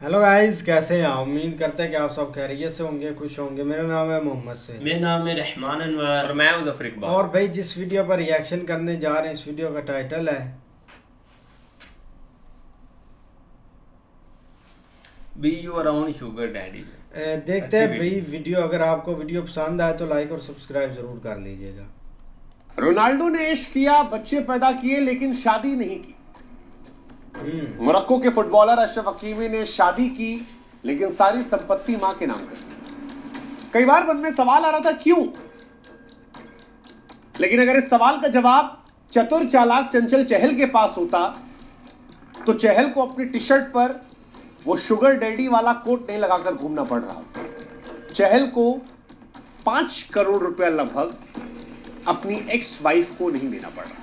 Hello guys, कैसे हैं आप? उम्मीद करते हैं कि आप सब खैरियत से होंगे, खुश होंगे। मेरा नाम है मोहम्मद से। मेरा नाम है रहमान अनवर और मैं हूं जफर इकबाल। और भाई, जिस वीडियो पर रिएक्शन करने जा रहे हैं, इस वीडियो का टाइटल है be your own sugar daddy. देखते अच्छी हैं भाई वीडियो। वीडियो। अगर आपको वीडियो पसंद आए तो लाइक और सब्सक्राइब जरूर कर लीजिएगा। रोनाल्डो ने इश्क किया, बच्चे पैदा किए, लेकिन शादी नहीं की। मोरक्को के फुटबॉलर अशरफ हकीमी ने शादी की, लेकिन सारी संपत्ति मां के नाम कर। कई बार मन में सवाल आ रहा था क्यों, लेकिन अगर इस सवाल का जवाब चतुर चालाक चंचल चहल के पास होता तो चहल को अपनी टी शर्ट पर वो शुगर डैडी वाला कोट नहीं लगाकर घूमना पड़ रहा। चहल को 5 करोड़ रुपया लगभग अपनी एक्स वाइफ को नहीं देना पड़ रहा।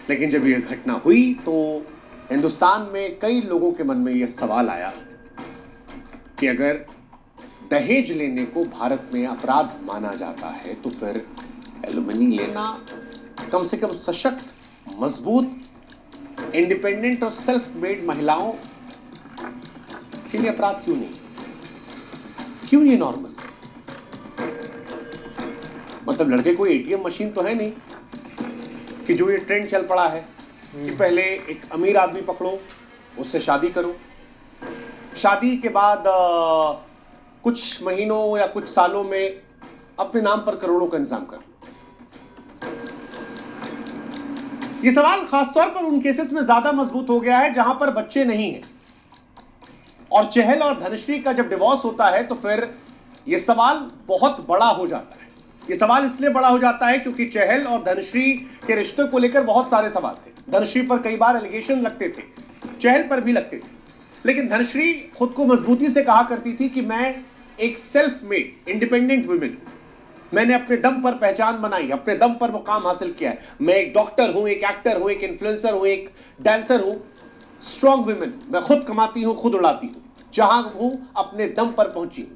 लेकिन जब यह घटना हुई तो हिंदुस्तान में कई लोगों के मन में यह सवाल आया कि अगर दहेज लेने को भारत में अपराध माना जाता है तो फिर एलुमनी लेना कम से कम सशक्त, मजबूत, इंडिपेंडेंट और सेल्फ मेड महिलाओं के लिए अपराध क्यों नहीं? क्यों ये नॉर्मल? मतलब लड़के कोई एटीएम मशीन तो है नहीं कि जो ये ट्रेंड चल पड़ा है कि पहले एक अमीर आदमी पकड़ो, उससे शादी करो, शादी के बाद कुछ महीनों या कुछ सालों में अपने नाम पर करोड़ों का इंतजाम कर लो। ये सवाल खासतौर पर उन केसेस में ज्यादा मजबूत हो गया है जहां पर बच्चे नहीं हैं। और चहल और धनश्री का जब डिवोर्स होता है तो फिर यह सवाल बहुत बड़ा हो जाता है। यह सवाल इसलिए बड़ा हो जाता है क्योंकि चहल और धनश्री के रिश्ते को लेकर बहुत सारे सवाल थे। धनश्री पर कई बार एलिगेशन लगते थे, चहल पर भी लगते थे, लेकिन धनश्री खुद को मजबूती से कहा करती थी कि मैं एक सेल्फ मेड इंडिपेंडेंट वुमेन हूं, मैंने अपने दम पर पहचान बनाई, अपने दम पर मुकाम हासिल किया है, मैं एक डॉक्टर हूं, एक एक्टर हूं, एक इन्फ्लुएंसर हूं, एक डांसर हूं, स्ट्रॉन्ग वुमेन, मैं खुद कमाती हूं, खुद उड़ाती हूं, जहां हूं अपने दम पर पहुंची हूं।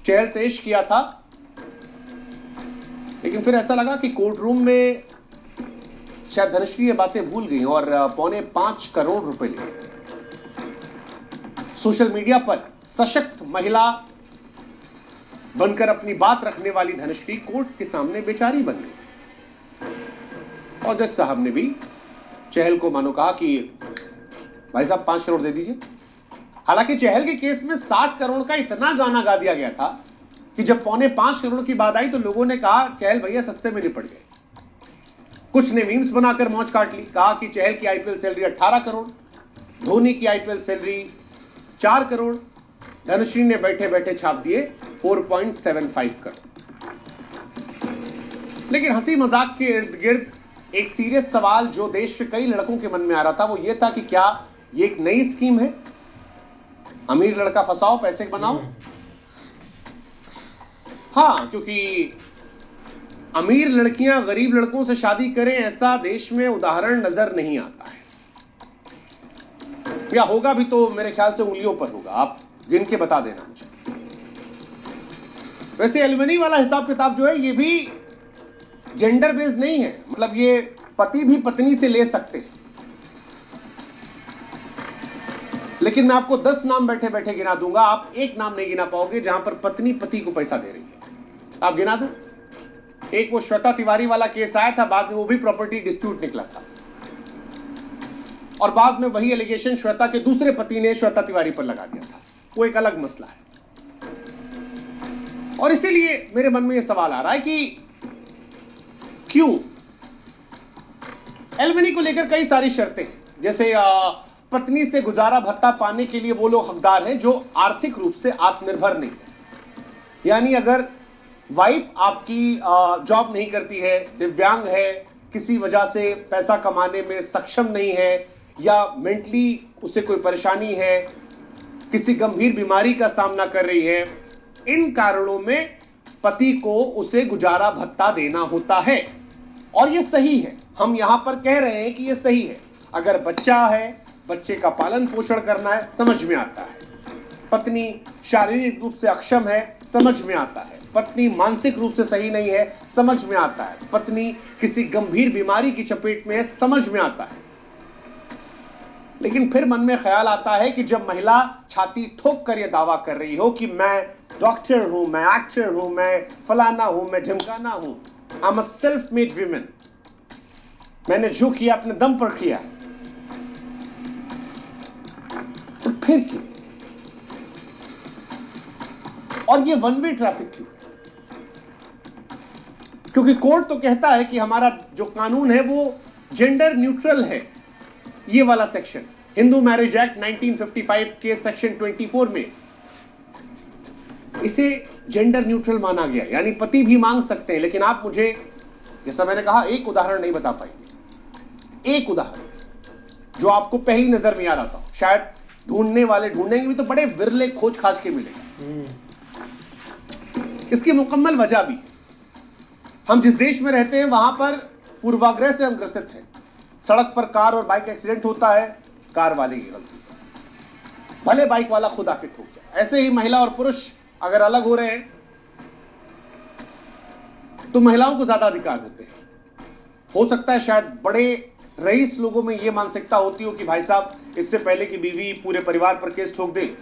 चहल से इश्क किया था, लेकिन फिर ऐसा लगा कि कोर्ट रूम में शायद धनश्री ये बातें भूल गई और 5.25 करोड़ रुपए लिए। सोशल मीडिया पर सशक्त महिला बनकर अपनी बात रखने वाली धनश्री कोर्ट के सामने बेचारी बन गई और जज साहब ने भी चहल को मानो कहा कि भाई साहब 5 करोड़ दे दीजिए। हालांकि चहल के केस में 60 करोड़ का इतना गाना गा दिया गया था कि जब 5.25 करोड़ की बात आई तो लोगों ने कहा चहल भैया सस्ते में निपट गए। कुछ ने मीम्स बनाकर मौज काट ली, कहा कि चहल की आईपीएल सैलरी 18 करोड़, धोनी की आईपीएल सैलरी 4 करोड़, धनश्री ने बैठे बैठे छाप दिए 4.75 करोड़। लेकिन हंसी मजाक के इर्द गिर्द एक सीरियस सवाल जो देश के कई लड़कों के मन में आ रहा था वो ये था कि क्या ये एक नई स्कीम है, अमीर लड़का फंसाओ पैसे बनाओ? हाँ, क्योंकि अमीर लड़कियां गरीब लड़कों से शादी करें ऐसा देश में उदाहरण नजर नहीं आता है, या होगा भी तो मेरे ख्याल से उंगलियों पर होगा। आप गिन के बता देना मुझे। वैसे एलिमनी वाला हिसाब किताब जो है ये भी जेंडर बेस्ड नहीं है, मतलब ये पति भी पत्नी से ले सकते हैं। लेकिन मैं आपको 10 नाम बैठे बैठे गिना दूंगा, आप एक नाम नहीं गिना पाओगे जहां पर पत्नी पति को पैसा दे रही है। आप गिना दो। एक वो श्वेता तिवारी वाला केस आया था, बाद में वो भी प्रॉपर्टी डिस्प्यूट निकला था और बाद में वही एलिगेशन श्वेता के दूसरे पति ने श्वेता तिवारी पर लगा दिया था, वो एक अलग मसला है। और इसीलिए मेरे मन में यह सवाल आ रहा है कि क्यों एलिमनी को लेकर कई सारी शर्तें हैं, जैसे पत्नी से गुजारा भत्ता पाने के लिए वो लोग हकदार हैं जो आर्थिक रूप से आत्मनिर्भर नहीं है। यानी अगर वाइफ आपकी जॉब नहीं करती है, दिव्यांग है, किसी वजह से पैसा कमाने में सक्षम नहीं है, या मेंटली उसे कोई परेशानी है, किसी गंभीर बीमारी का सामना कर रही है, इन कारणों में पति को उसे गुजारा भत्ता देना होता है। और यह सही है, हम यहां पर कह रहे हैं कि यह सही है। अगर बच्चा है, बच्चे का पालन पोषण करना है, समझ में आता है। पत्नी शारीरिक रूप से अक्षम है, समझ में आता है। पत्नी मानसिक रूप से सही नहीं है, समझ में आता है। पत्नी किसी गंभीर बीमारी की चपेट में है, समझ में आता है। लेकिन फिर मन में ख्याल आता है कि जब महिला छाती ठोक कर यह दावा कर रही हो कि मैं डॉक्टर हूं, मैं एक्टर हूं, मैं फलाना हूं, मैं ढिमकाना हूं, I am a self made women, मैंने जो किया अपने दम पर किया, तो फिर क्यों? और ये वन वे ट्रैफिक क्यों? क्योंकि कोर्ट तो कहता है कि हमारा जो कानून है वो जेंडर न्यूट्रल है। ये वाला सेक्शन हिंदू मैरिज एक्ट 1955 के सेक्शन 24 में इसे जेंडर न्यूट्रल माना गया, यानी पति भी मांग सकते हैं। लेकिन आप मुझे, जैसा मैंने कहा, एक उदाहरण नहीं बता पाएंगे, एक उदाहरण जो आपको पहली नजर में याद आता हो। शायद ढूंढने वाले ढूंढेंगे भी तो बड़े विरले खोज खाज के मिलेगा। इसकी मुकम्मल वजह भी, हम जिस देश में रहते हैं वहां पर पूर्वाग्रह से हम ग्रसित हैं। सड़क पर कार और बाइक एक्सीडेंट होता है, कार वाले की गलती है, भले बाइक वाला खुद आके ठोक जाए। ऐसे ही महिला और पुरुष अगर अलग हो रहे हैं तो महिलाओं को ज्यादा अधिकार होते हैं। हो सकता है शायद बड़े रईस लोगों में यह मानसिकता होती हो कि भाई साहब, इससे पहले कि बीवी पूरे परिवार पर केस ठोक दे,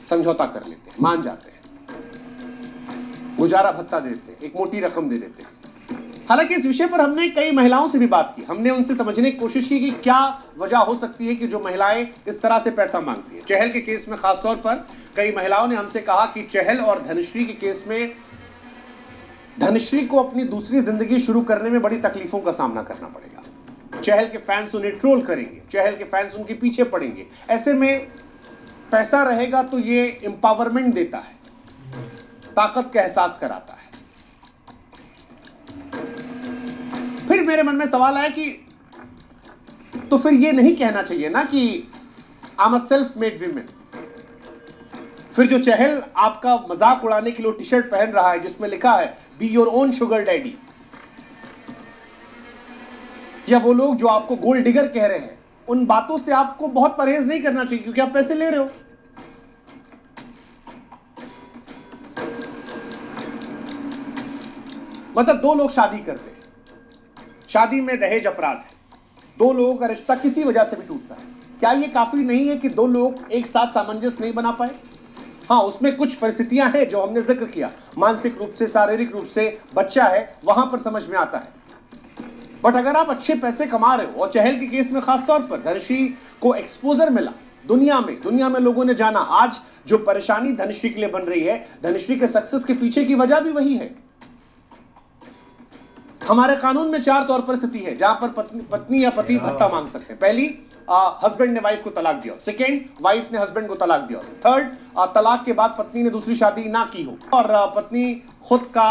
समझौता कर लेते हैं, मान जाते हैं, गुजारा भत्ता देते हैं, एक मोटी रकम दे देते हैं। हालांकि इस विषय पर हमने कई महिलाओं से भी बात की। हमने उनसे समझने की कोशिश की कि क्या वजह हो सकती है कि जो महिलाएं इस तरह से पैसा मांगती है। चहल के केस में खासतौर पर कई महिलाओं ने हमसे कहा कि चहल और धनश्री के केस में धनश्री को अपनी दूसरी जिंदगी शुरू करने में बड़ी तकलीफों का सामना करना पड़ेगा। चहल के फैंस उन्हें ट्रोल करेंगे, चहल के फैंस उनके पीछे पड़ेंगे। ऐसे में पैसा रहेगा तो ये एम्पावरमेंट देता है, ताकत का एहसास कराता है। फिर मेरे मन में सवाल आया कि तो फिर ये नहीं कहना चाहिए ना कि I am a self made women. फिर जो चहल आपका मजाक उड़ाने के लिए टी शर्ट पहन रहा है जिसमें लिखा है be your own sugar daddy, या वो लोग जो आपको गोल्ड डिगर कह रहे हैं, उन बातों से आपको बहुत परहेज नहीं करना चाहिए क्योंकि आप पैसे ले रहे हो। मतलब दो लोग शादी करते हैं, शादी में दहेज अपराध है, दो लोगों का रिश्ता किसी वजह से भी टूटता है। क्या यह काफी नहीं है कि दो लोग एक साथ सामंजस्य नहीं बना पाए? हाँ, उसमें कुछ परिस्थितियां हैं जो हमने जिक्र किया, मानसिक रूप से, शारीरिक रूप से, बच्चा है, वहां पर समझ में आता है। बट अगर आप अच्छे पैसे कमा रहे हो, और चहल के केस में खासतौर पर धनश्री को एक्सपोजर मिला, दुनिया में लोगों ने जाना, आज जो परेशानी धनश्री के लिए बन रही है, धनश्री के सक्सेस के पीछे की वजह भी वही है। हमारे कानून में 4 तौर पर स्थिति है जहां पर पत्नी या पति भत्ता मांग सकते हैं। पहली, हस्बैंड ने वाइफ को तलाक दिया। सेकेंड, वाइफ ने हस्बैंड को तलाक दिया। थर्ड, तलाक के बाद पत्नी ने दूसरी शादी ना की हो और पत्नी खुद का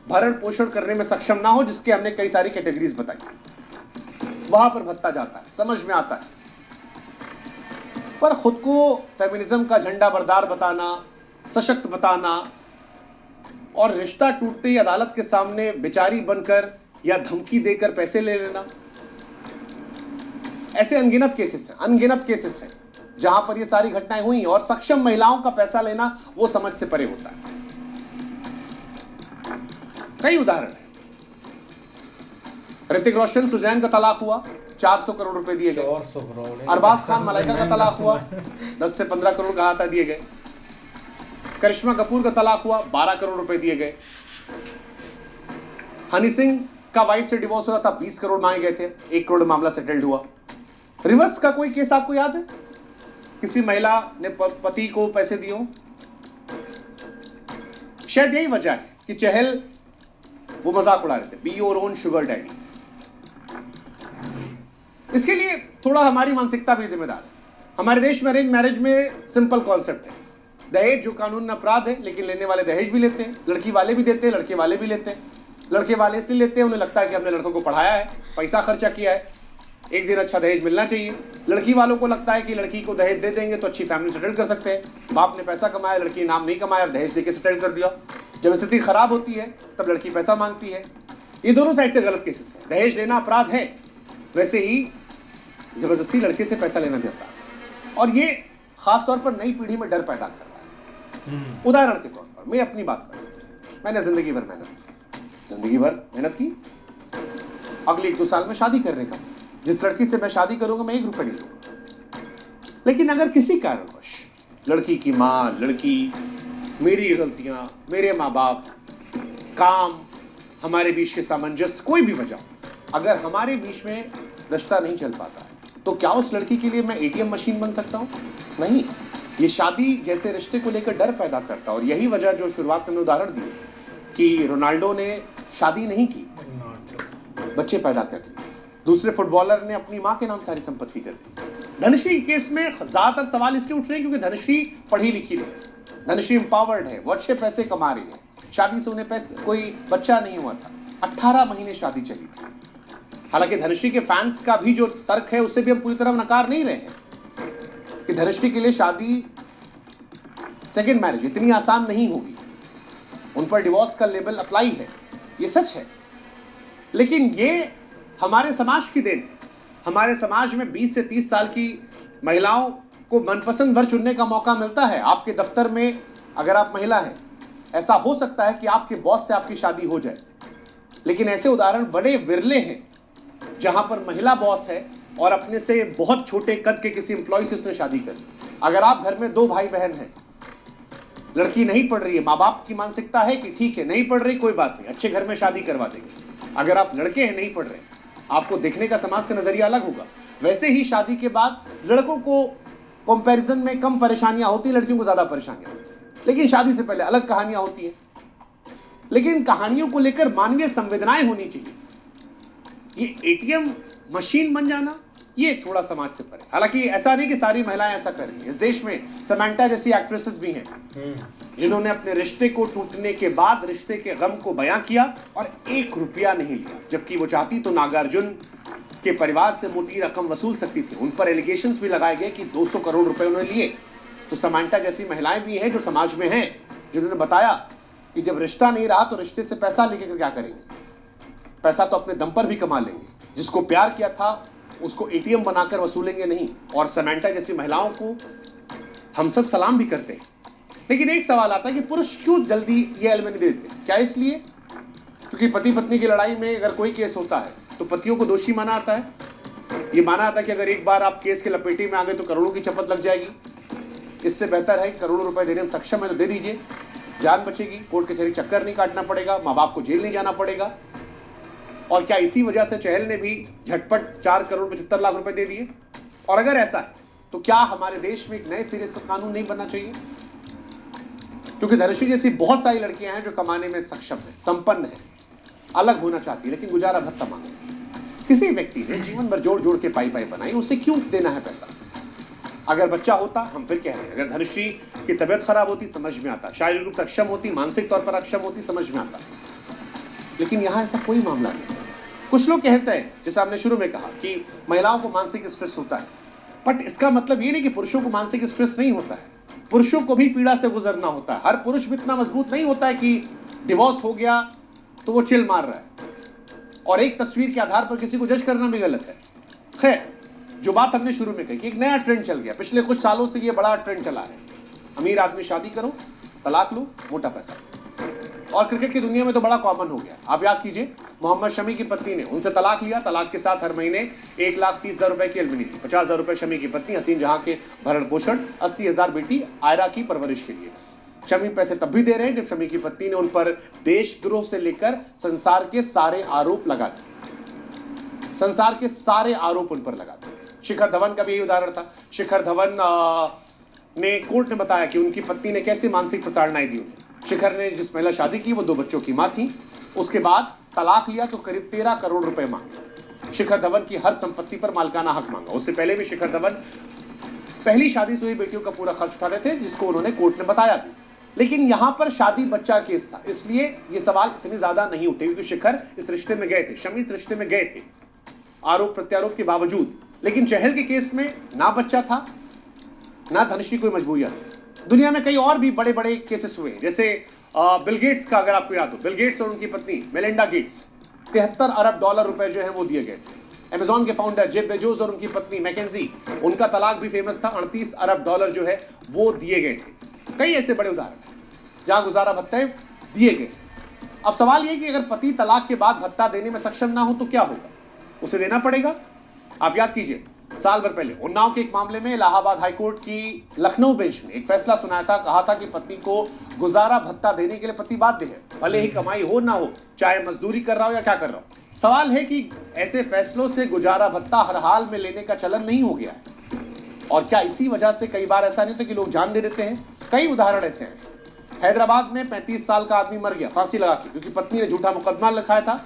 भरण पोषण करने में सक्षम ना हो, जिसके हमने कई सारी कैटेगरीज बताई। वहां पर भत्ता जाता है, समझ में आता है। पर खुद को फेमिनिज्म का झंडा बरदार बताना, सशक्त बताना और रिश्ता टूटते ही अदालत के सामने बेचारी बनकर या धमकी देकर पैसे ले लेना, ऐसे अनगिनत केसेस हैं जहां पर ये सारी घटनाएं हुई और सक्षम महिलाओं का पैसा लेना वो समझ से परे होता है। कई उदाहरण है। ऋतिक रोशन, सुजैन का तलाक हुआ, 400 करोड़ रुपए दिए गए। अरबाज खान, मलाइका का तलाक हुआ, 10 से 15 करोड़ का हाथा दिए गए। करिश्मा कपूर का तलाक हुआ, 12 करोड़ रुपए दिए गए। हनी सिंह का वाइफ से डिवोर्स हुआ था, 20 करोड़ मांगे गए थे, 1 करोड़ मामला सेटल्ड हुआ। रिवर्स का कोई केस आपको याद है? किसी महिला ने पति को पैसे दिए हो? शायद यही वजह है कि चहल वो मजाक उड़ा रहे थे, be your own sugar daddy. इसके लिए थोड़ा हमारी मानसिकता भी जिम्मेदार है। हमारे देश में अरेंज मैरिज में सिंपल कॉन्सेप्ट है, दहेज जो कानून में अपराध है, लेकिन लेने वाले दहेज भी लेते हैं, लड़की वाले भी देते हैं, लड़के वाले भी लेते हैं। लड़के वाले इसलिए लेते हैं, उन्हें लगता है कि हमने लड़कों को पढ़ाया है, पैसा खर्चा किया है, एक दिन अच्छा दहेज मिलना चाहिए। लड़की वालों को लगता है कि लड़की को दहेज दे देंगे तो अच्छी फैमिली सेटल कर सकते हैं। बाप ने पैसा कमाया, लड़की नाम नहीं कमाया, दहेज देके सेटल कर दिया। जब स्थिति खराब होती है तब लड़की पैसा मांगती है। ये दोनों साइड से गलत केसेस है। दहेज लेना अपराध है, वैसे ही जबरदस्ती लड़के से पैसा लेना भी अपराध है, और ये खासतौर पर नई पीढ़ी में डर पैदा कर रहा है। उदाहरण के तौर पर मैं अपनी बात करूं, मैंने जिंदगी भर मेहनत की, अगले 1-2 साल में शादी करने का, जिस लड़की से मैं शादी करूंगा मैं 1 रुपए नहीं लूंगा। लेकिन अगर किसी कारणवश लड़की की माँ, लड़की, मेरी गलतियां, मेरे माँ बाप, काम, हमारे बीच के सामंजस्य, कोई भी वजह, अगर हमारे बीच में रिश्ता नहीं चल पाता है तो क्या उस लड़की के लिए मैं एटीएम मशीन बन सकता हूं? नहीं। ये शादी जैसे रिश्ते को लेकर डर पैदा करता है। और यही वजह जो शुरुआत में उदाहरण दी कि रोनाल्डो ने शादी नहीं की, बच्चे पैदा कर लिए। दूसरे फुटबॉलर ने अपनी मां के नाम सारी संपत्ति कर दी। धनश्री केस में ज्यादातर सवाल इसलिए उठ रहे हैं क्योंकि धनश्री पढ़ी लिखी नहीं, धनश्री एम्पावर्ड है, वो अच्छे पैसे कमा रही है, शादी से उन्हें पैसे कोई बच्चा नहीं हुआ था, 18 महीने शादी चली थी। हालांकि धनश्री के फैंस का भी जो तर्क है उससे भी हम पूरी तरह नकार नहीं रहे हैं कि धनश्री के लिए शादी, सेकेंड मैरिज इतनी आसान नहीं होगी, उन पर डिवोर्स का लेबल अप्लाई है, ये सच है। लेकिन ये हमारे समाज की देन है। हमारे समाज में 20 से 30 साल की महिलाओं को मनपसंद वर चुनने का मौका मिलता है। आपके दफ्तर में अगर आप महिला हैं, ऐसा हो सकता है कि आपके बॉस से आपकी शादी हो जाए, लेकिन ऐसे उदाहरण बड़े विरले हैं जहां पर महिला बॉस है और अपने से बहुत छोटे कद के किसी एम्प्लॉय से उसने शादी कर ली। अगर आप घर में 2 भाई बहन हैं, लड़की नहीं पढ़ रही है, माँ बाप की मानसिकता है कि ठीक है नहीं पढ़ रही, कोई बात नहीं, अच्छे घर में शादी करवा देंगे। अगर आप लड़के हैं, नहीं पढ़ रहे, आपको देखने का समाज का नजरिया अलग होगा। वैसे ही शादी के बाद लड़कों को कंपैरिजन में कम परेशानियां होती, लड़कियों को ज्यादा परेशानियां होती, लेकिन शादी से पहले अलग कहानियां होती हैं। लेकिन कहानियों को लेकर मानवीय संवेदनाएं होनी चाहिए। ये एटीएम मशीन बन जाना, ये थोड़ा समाज से परे। हालांकि ऐसा नहीं कि सारी महिलाएं ऐसा कर रही हैं। इस देश में समांथा जैसी एक्ट्रेसेस भी हैं जिन्होंने अपने रिश्ते को टूटने के बाद रिश्ते के गम को बयां किया और 1 रुपया नहीं लिया, जबकि वो चाहती तो नागार्जुन के परिवार से मोटी रकम वसूल सकती थी। उन पर एलिगेशंस भी लगाए गए कि 200 करोड़ रुपए उन्होंने लिए। तो समांथा जैसी महिलाएं भी हैं जो समाज में हैं, जिन्होंने बताया कि जब रिश्ता नहीं रहा तो रिश्ते से पैसा लेकर क्या करेंगे, पैसा तो अपने दम पर भी कमा लेंगे, जिसको प्यार किया था उसको एटीएम बनाकर वसूलेंगे नहीं। और समांथा जैसी महिलाओं को हम सब सलाम भी करते हैं। लेकिन एक सवाल आता है कि पुरुष क्यों जल्दी ये एलिमनी दे देते हैं? क्या इसलिए क्योंकि पति पत्नी की लड़ाई में अगर कोई केस होता है तो पतियों को दोषी माना आता है। ये माना आता है कि अगर एक बार आप केस के लपेटे में आ गए तो करोड़ों की चपत लग जाएगी। इससे बेहतर है करोड़ों रुपए देने में सक्षम है तो दे दीजिए, जान बचेगी, कोर्ट कचहरी चक्कर नहीं काटना पड़ेगा, माँ बाप को जेल नहीं जाना पड़ेगा। और क्या इसी वजह से चहल ने भी झटपट 4 करोड़ 75 लाख रुपए दे दिए? और अगर ऐसा है तो क्या हमारे देश में एक नए सिरे से कानून नहीं बनना चाहिए? क्योंकि धनश्री जैसी बहुत सारी लड़कियां हैं जो कमाने में सक्षम है, संपन्न है, अलग होना चाहती है, लेकिन गुजारा भत्ता मांगे। किसी व्यक्ति ने जीवन भर जोड़ जोड़ के पाई बनाई, उसे क्यों देना है पैसा? अगर बच्चा होता, हम फिर कह रहे हैं, अगर धनश्री की तबीयत खराब होती समझ में आता, शारीरिक रूप से अक्षम होती, मानसिक तौर पर अक्षम होती, समझ में आता। लेकिन यहां ऐसा कोई मामला नहीं। कुछ लोग कहते हैं, जैसे हमने शुरू में कहा, कि महिलाओं को मानसिक स्ट्रेस होता है, बट इसका मतलब ये नहीं कि पुरुषों को मानसिक स्ट्रेस नहीं होता है। पुरुषों को भी पीड़ा से गुजरना होता है। हर पुरुष भी इतना मजबूत नहीं होता है कि डिवोर्स हो गया तो वो चिल मार रहा है। और एक तस्वीर के आधार पर किसी को जज करना भी गलत है। खैर, जो बात हमने शुरू में कही कि एक नया ट्रेंड चल गया, पिछले कुछ सालों से ये बड़ा ट्रेंड चला है, अमीर आदमी शादी करो, तलाक लो, मोटा पैसा। और क्रिकेट की दुनिया में तो बड़ा कॉमन हो गया। आप याद कीजिए, मोहम्मद शमी की पत्नी ने उनसे तलाक लिया, तलाक के साथ हर महीने 1,30,000 रुपए की एलिमनी थी। 50,000 रुपए शमी की पत्नी हसीन जहां के भरण पोषण, 80,000 बेटी आयरा की परवरिश के लिए। शमी पैसे तब भी दे रहे हैं जब शमी की पत्नी ने उन पर देशद्रोह से लेकर संसार के सारे आरोप लगा दिए। संसार के सारे आरोप उन पर लगा दिए। शिखर धवन का भी यही उदाहरण था। शिखर धवन ने कोर्ट ने बताया कि उनकी पत्नी ने कैसे मानसिक प्रताड़नाएं दी उन्हें। शिखर ने जिस महिला शादी की वो 2 बच्चों की मां थी। उसके बाद तलाक लिया तो करीब 13 करोड़ रुपए मांगे। शिखर धवन की हर संपत्ति पर मालिकाना हक मांगा। उससे पहले भी शिखर धवन पहली शादी से हुई बेटियों का पूरा खर्च उठाते थे, जिसको उन्होंने कोर्ट ने बताया भी। लेकिन यहां पर शादी बच्चा केस था, इसलिए ये सवाल इतने ज्यादा नहीं उठे, क्योंकि शिखर इस रिश्ते में गए थे, शमी इस रिश्ते में गए थे, आरोप प्रत्यारोप के बावजूद। लेकिन चहल के केस में ना बच्चा था, ना धनश्री कोई मजबूरियां थी। दुनिया में कई और भी बड़े बड़े केसेस हुए, जैसे बिल गेट्स का अगर आपको याद हो, बिल गेट्स और उनकी पत्नी मेलिंडा गेट्स, 73 अरब डॉलर रुपए जो है वो दिए गए थे। अमेजॉन के फाउंडर जेफ बेजोस और उनकी पत्नी मैकेंजी, उनका तलाक भी फेमस था, 38 अरब डॉलर जो है वो दिए गए थे। कई ऐसे बड़े उदाहरण हैं जहां गुजारा भत्ते दिए गए। अब सवाल यह कि अगर पति तलाक के बाद भत्ता देने में सक्षम ना हो तो क्या होगा? उसे देना पड़ेगा। आप याद कीजिए, साल भर पहले उन्नाव के एक मामले में इलाहाबाद हाईकोर्ट की लखनऊ बेंच ने एक फैसला सुनाया था। कहा था कि पत्नी को गुजारा भत्ता देने के लिए पति बाध्य है, भले ही कमाई हो ना हो, चाहे मजदूरी कर रहा हो या क्या कर रहा हो। सवाल है कि ऐसे फैसलों से गुजारा भत्ता हर हाल में लेने का चलन नहीं हो गया है, और क्या इसी वजह से कई बार ऐसा नहीं होता कि लोग जान दे देते हैं? कई उदाहरण ऐसे हैं। हैदराबाद में 35 साल का आदमी मर गया फांसी लगा के, क्योंकि पत्नी ने झूठा मुकदमा लिखाया था,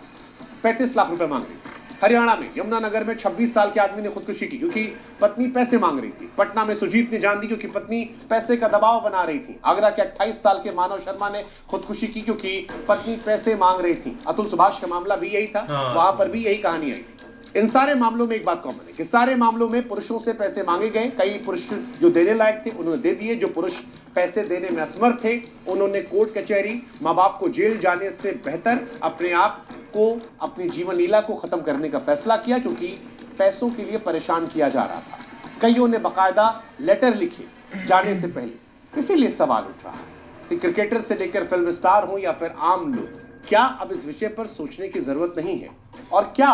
35 लाख रुपए मांग रही थी। हरियाणा में यमुनानगर में 26 साल के आदमी ने खुदकुशी की क्योंकि पत्नी पैसे मांग रही थी। पटना में सुजीत ने जान दी क्योंकि पत्नी पैसे का दबाव बना रही थी। आगरा के 28 साल के मानव शर्मा ने खुदकुशी की क्योंकि पत्नी पैसे मांग रही थी। अतुल सुभाष का मामला भी यही था, वहां पर भी यही कहानी आई थी। इन सारे मामलों में एक बात कॉमन है कि सारे मामलों में पुरुषों से पैसे मांगे गए। कई पुरुष जो देने लायक थे उन्होंने दे दिए, जो पुरुष पैसे देने में असमर्थ थे उन्होंने कोर्ट कचहरी, माँ बाप को जेल जाने से बेहतर अपने आप को, अपनी जीवन लीला को खत्म करने का फैसला किया, क्योंकि पैसों के लिए परेशान किया जा रहा था। कईयों ने बाकायदा लेटर लिखे जाने से पहले। इसीलिए सवाल उठ रहा है कि क्रिकेटर से लेकर फिल्म स्टार हो या फिर आम लोग, क्या अब इस विषय पर सोचने की जरूरत नहीं है? और क्या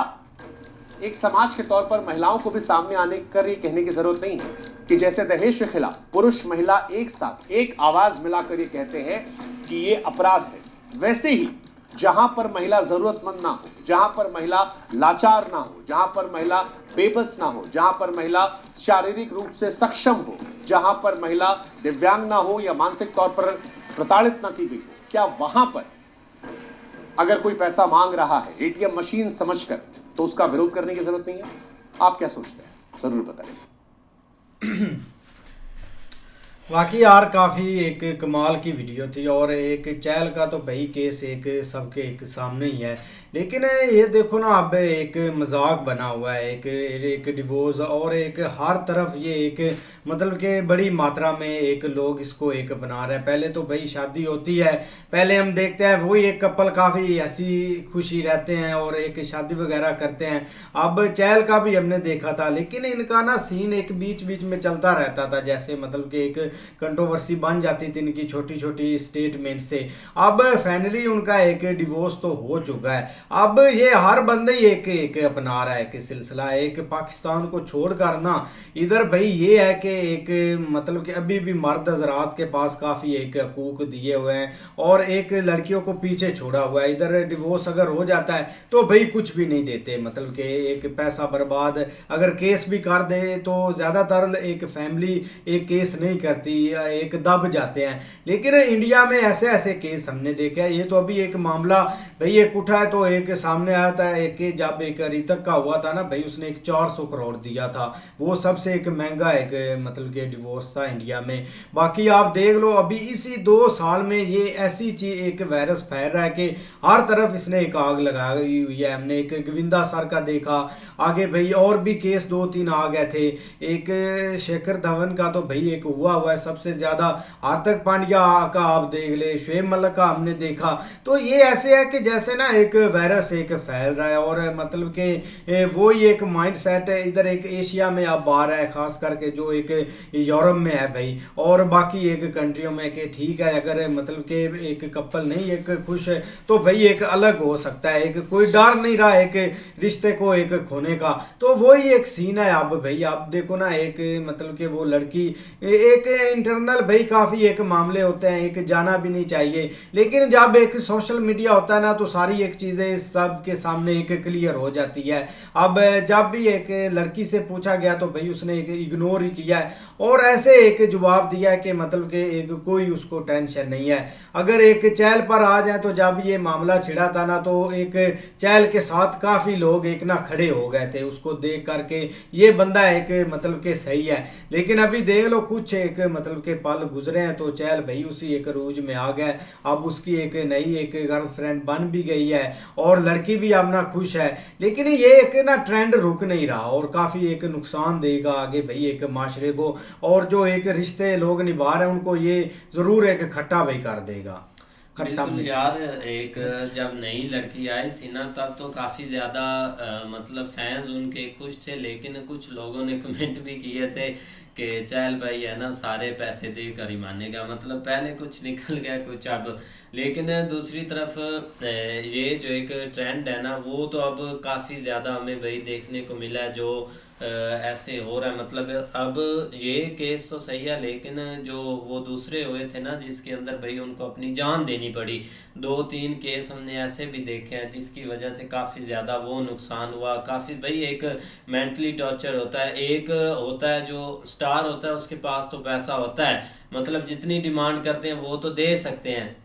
एक समाज के तौर पर महिलाओं को भी सामने आने कर ये कहने की जरूरत नहीं है कि जैसे दहेज के खिलाफ पुरुष महिला एक साथ एक आवाज मिलाकर ये कहते हैं कि ये अपराध है, वैसे ही जहां पर महिला जरूरतमंद ना हो, जहां पर महिला लाचार ना हो, जहां पर महिला बेबस ना हो, जहां पर महिला शारीरिक रूप से सक्षम हो, जहां पर महिला दिव्यांग ना हो या मानसिक तौर पर प्रताड़ित ना की गई हो, क्या वहां पर अगर कोई पैसा मांग रहा है एटीएम मशीन समझकर, तो उसका विरोध करने की जरूरत नहीं है? आप क्या सोचते हैं, जरूर बताइए। वाकई यार काफ़ी एक कमाल की वीडियो थी, और एक चहल का तो भाई केस एक सबके एक सामने ही है। लेकिन ये देखो ना, अब एक मजाक बना हुआ है, एक डिवोर्स, और एक हर तरफ ये एक मतलब कि बड़ी मात्रा में एक लोग इसको एक बना रहे हैं। पहले तो भाई शादी होती है, पहले हम देखते हैं वही एक कपल काफ़ी हंसी खुशी रहते हैं और एक शादी वगैरह करते हैं। अब चहल का भी हमने देखा था, लेकिन इनका ना सीन एक बीच बीच में चलता रहता था, जैसे मतलब कि एक कंट्रोवर्सी बन जाती थी इनकी छोटी छोटी स्टेटमेंट से। अब फाइनली उनका एक डिवोर्स तो हो चुका है। अब ये हर बंदे ही एक अपना रहा है कि सिलसिला एक पाकिस्तान को छोड़कर ना, इधर भाई ये है कि एक मतलब कि अभी भी मर्द हजरात के पास काफ़ी एक हकूक दिए हुए हैं और एक लड़कियों को पीछे छोड़ा हुआ है। इधर डिवोर्स अगर हो जाता है तो भाई कुछ भी नहीं देते, मतलब कि एक पैसा बर्बाद, अगर केस भी कर दे तो ज़्यादातर एक फैमिली एक केस नहीं करती, एक दब जाते हैं। लेकिन इंडिया में ऐसे ऐसे केस हमने देखे हैं। ये तो अभी एक मामला भाई एक उठा है तो एक सामने आया था, एक जब एक रितक का हुआ था ना भाई, उसने एक 400 करोड़ दिया था, वो सबसे एक महंगा एक मतलब कि डिवोर्स था इंडिया में। बाकी आप देख लो अभी इसी 2 साल में ये ऐसी चीज एक वायरस फैल रहा है कि हर तरफ इसने एक आग लगाई हुई है। हमने एक गोविंदा सर का देखा, आगे भाई और भी केस 2-3 आ गए थे। एक शेखर धवन का तो भाई एक हुआ है सबसे ज्यादा, हार्दिक पांड्या का आप देख ले, शुएब मलिक का हमने देखा। तो ये ऐसे है कि जैसे ना एक वायरस एक फैल रहा है और मतलब कि वो ही एक माइंड सेट है इधर एक एशिया में अब आ रहा है, खास करके जो एक यूरोप में है भाई, और बाकी एक कंट्रियों में कि ठीक है अगर मतलब कि एक कपल नहीं एक खुश है तो भाई एक अलग हो सकता है, एक कोई डर नहीं रहा एक रिश्ते को एक खोने का। तो वही एक सीन है। अब भाई आप देखो ना, एक मतलब कि वो लड़की एक इंटरनल भाई काफ़ी एक मामले होते हैं, एक जाना भी नहीं चाहिए, लेकिन जब एक सोशल मीडिया होता है ना तो सारी एक चीज़ें सब के सामने एक क्लियर हो जाती है। अब जब भी एक लड़की से पूछा गया तो भाई उसने एक इग्नोर ही किया है और ऐसे एक जवाब दिया है कि मतलब कि एक कोई उसको टेंशन नहीं है। अगर एक चहल पर आ जाए तो जब ये मामला छिड़ा था ना तो एक चहल के साथ काफ़ी लोग एक ना खड़े हो गए थे उसको देख करके, ये बंदा एक मतलब के सही है। लेकिन अभी देख लो कुछ एक मतलब के पल गुजरे हैं तो चहल भाई उसी एक रूज में आ गए। अब उसकी एक नई एक गर्लफ्रेंड बन भी गई है और लड़की भी अब ना खुश है। लेकिन ये एक ना ट्रेंड रुक नहीं रहा और काफ़ी एक नुकसान देगा आगे भाई एक माशरे को, और जो एक रिश्ते लोग निभा रहे हैं उनको ये ज़रूर एक खट्टा भाई कर देगा। बिल्कुल यार, एक जब नई लड़की आई थी ना तब तो काफ़ी ज़्यादा मतलब फैंस उनके खुश थे, लेकिन कुछ लोगों ने कमेंट भी किए थे कि चहल भाई है ना सारे पैसे दे कर ही मानेगा, मतलब पहले कुछ निकल गया कुछ अब। लेकिन दूसरी तरफ ये जो एक ट्रेंड है ना वो तो अब काफ़ी ज़्यादा हमें भाई देखने को मिला है, जो ऐसे हो रहा है। मतलब अब ये केस तो सही है, लेकिन जो वो दूसरे हुए थे ना, जिसके अंदर भाई उनको अपनी जान देनी पड़ी, 2-3 केस हमने ऐसे भी देखे हैं जिसकी वजह से काफ़ी ज़्यादा वो नुकसान हुआ। काफ़ी भाई एक मेंटली टॉर्चर होता है। एक होता है जो स्टार होता है, उसके पास तो पैसा होता है, मतलब जितनी डिमांड करते हैं वो तो दे सकते हैं।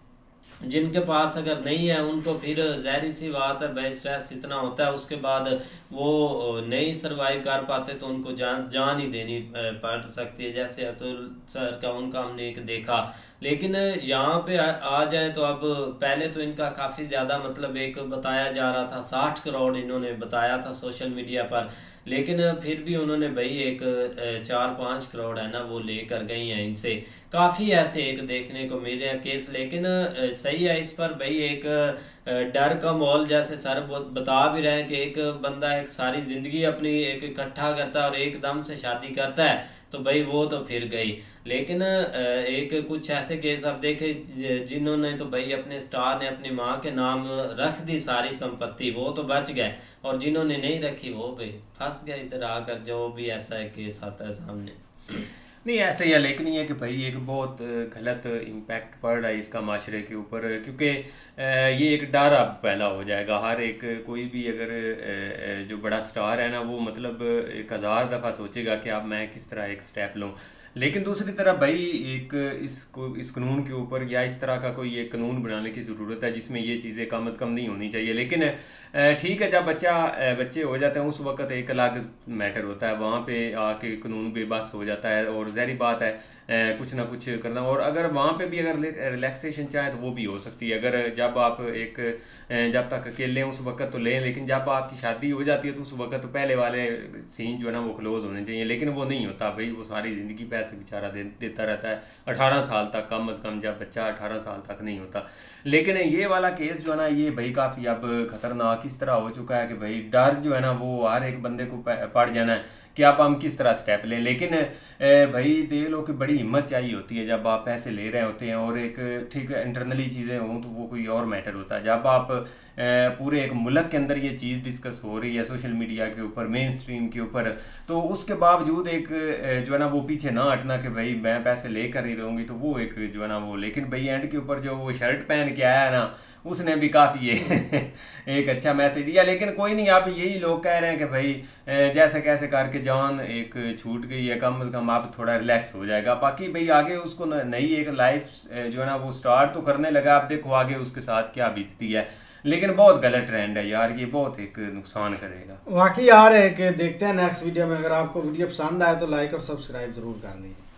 जिनके पास अगर नहीं है उनको फिर ज़ाहिर सी बात है भाई, स्ट्रेस इतना होता है, उसके बाद वो नहीं सरवाइव कर पाते, तो उनको जान ही देनी पड़ सकती है। जैसे अतुल सर का, उनका हमने एक देखा। लेकिन यहाँ पे आ जाए तो अब, पहले तो इनका काफ़ी ज़्यादा मतलब एक बताया जा रहा था, 60 करोड़ इन्होंने बताया था सोशल मीडिया पर, लेकिन फिर भी उन्होंने भाई एक 4-5 करोड़ है ना वो लेकर गई हैं इनसे। काफ़ी ऐसे एक देखने को मिल रहे हैं केस। लेकिन सही है, इस पर भाई एक डर का माहौल, जैसे सर बता भी रहे हैं कि एक बंदा एक सारी ज़िंदगी अपनी एक इकट्ठा करता है और एकदम से शादी करता है, तो भाई वो तो फिर गई। लेकिन एक कुछ ऐसे केस आप देखे जिन्होंने तो भाई अपने स्टार ने अपनी माँ के नाम रख दी सारी संपत्ति, वो तो बच गए, और जिन्होंने नहीं रखी वो भाई फंस गए इधर आकर। जो भी ऐसा एक केस आता है सामने। नहीं ऐसे ही है, लेकिन ये कि भाई एक बहुत गलत इम्पैक्ट पड़ रहा है इसका माशरे के ऊपर, क्योंकि ये एक डर अब पैदा हो जाएगा। हर एक कोई भी अगर जो बड़ा स्टार है ना, वो मतलब 1000 दफ़ा सोचेगा कि अब मैं किस तरह एक स्टेप लूँ। लेकिन दूसरी तरफ भाई एक इस कानून के ऊपर या इस तरह का कोई एक कानून बनाने की ज़रूरत है जिसमें ये चीज़ें कम अज़ कम नहीं होनी चाहिए। लेकिन ठीक है, जब बच्चे हो जाते हैं उस वक्त एक अलग मैटर होता है, वहाँ पे आके कानून बेबस हो जाता है, और ज़ाहिर बात है कुछ ना कुछ करना। और अगर वहाँ पे भी अगर रिलैक्सेशन चाहे तो वो भी हो सकती है। अगर जब आप एक जब तक अकेले हैं उस वक्त तो लें, लेकिन जब आपकी शादी हो जाती है तो उस वक्त तो पहले वाले सीन जो है ना वो क्लोज होने चाहिए। लेकिन वो नहीं होता भाई, वो सारी ज़िंदगी पैसे बेचारा देता रहता है 18 साल तक, कम अज़ कम जब बच्चा 18 साल तक नहीं होता। लेकिन ये वाला केस जो है ना, ये भाई काफ़ी अब ख़तरनाक इस तरह हो चुका है कि भाई डर जो है ना वो हर एक बंदे को पड़ जाना है कि आप हम किस तरह स्टेप लें। लेकिन भाई देख लो कि बड़ी हिम्मत चाहिए होती है जब आप पैसे ले रहे होते हैं, और एक ठीक इंटरनली चीज़ें हों तो वो कोई और मैटर होता है। जब आप पूरे एक मुल्क के अंदर ये चीज़ डिस्कस हो रही है सोशल मीडिया के ऊपर, मेन स्ट्रीम के ऊपर, तो उसके बावजूद एक जो है ना वो पीछे ना हटना कि भाई मैं पैसे ले कर ही रहूँगी, तो वो एक जो है ना वो। लेकिन भाई एंड के ऊपर जो वो शर्ट पहन के आया है ना, उसने भी काफ़ी एक अच्छा मैसेज दिया। लेकिन कोई नहीं, आप यही लोग कह रहे हैं कि भाई जैसे कैसे करके जान एक छूट गई है, कम से कम आप थोड़ा रिलैक्स हो जाएगा। बाकी भाई आगे उसको नई एक लाइफ जो है ना वो स्टार्ट तो करने लगा, आप देखो आगे उसके साथ क्या बीतती है। लेकिन बहुत गलत ट्रेंड है यार, ये बहुत एक नुकसान करेगा। वाकई यार है कि देखते हैं नेक्स्ट वीडियो में। अगर आपको वीडियो पसंद आए तो लाइक और सब्सक्राइब ज़रूर कर लीजिए।